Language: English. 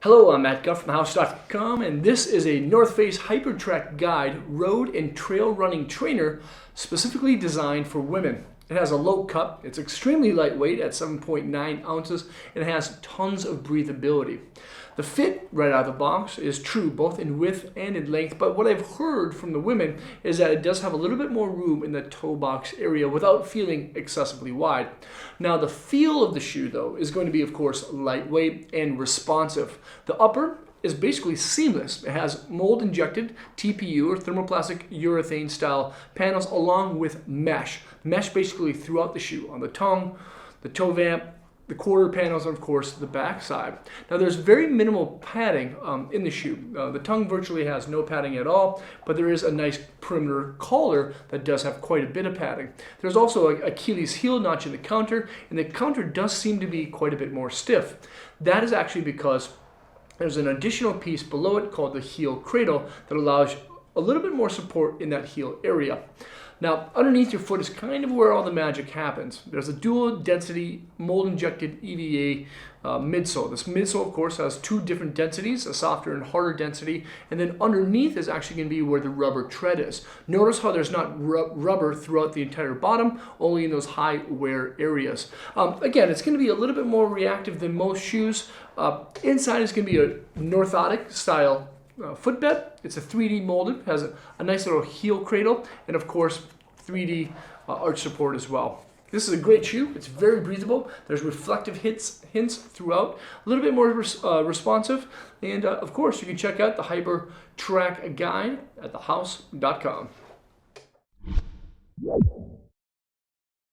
Hello, I'm Matt Guff from House.com, and this is a North Face Hypertrack Guide road and trail running trainer specifically designed for women. It has a low cut, it's extremely lightweight at 7.9 ounces, and it has tons of breathability. The fit right out of the box is true both in width and in length, but what I've heard from the women is that it does have a little bit more room in the toe box area without feeling excessively wide. Now the feel of the shoe though is going to be of course lightweight and responsive. The upper is basically seamless. It has mold injected TPU or thermoplastic urethane style panels along with mesh. Mesh basically throughout the shoe on the tongue, the toe vamp, the quarter panels, and of course the back side. Now there's very minimal padding in the shoe. The tongue virtually has no padding at all, but there is a nice perimeter collar that does have quite a bit of padding. There's also a Achilles heel notch in the counter, and the counter does seem to be quite a bit more stiff. That is actually because there's an additional piece below it called the heel cradle that allows a little bit more support in that heel area. Now, underneath your foot is kind of where all the magic happens. There's a dual density mold injected EVA midsole. This midsole, of course, has two different densities, a softer and harder density, and then underneath is actually going to be where the rubber tread is. Notice how there's not rubber throughout the entire bottom, only in those high wear areas. Again, it's going to be a little bit more reactive than most shoes. Inside is going to be a orthotic style footbed. It's a 3D molded, has a nice little heel cradle, and of course 3D arch support as well. This is a great shoe. It's very breathable. There's reflective hints throughout, a little bit more responsive, and of course you can check out the Hypertrack Guide at thehouse.com.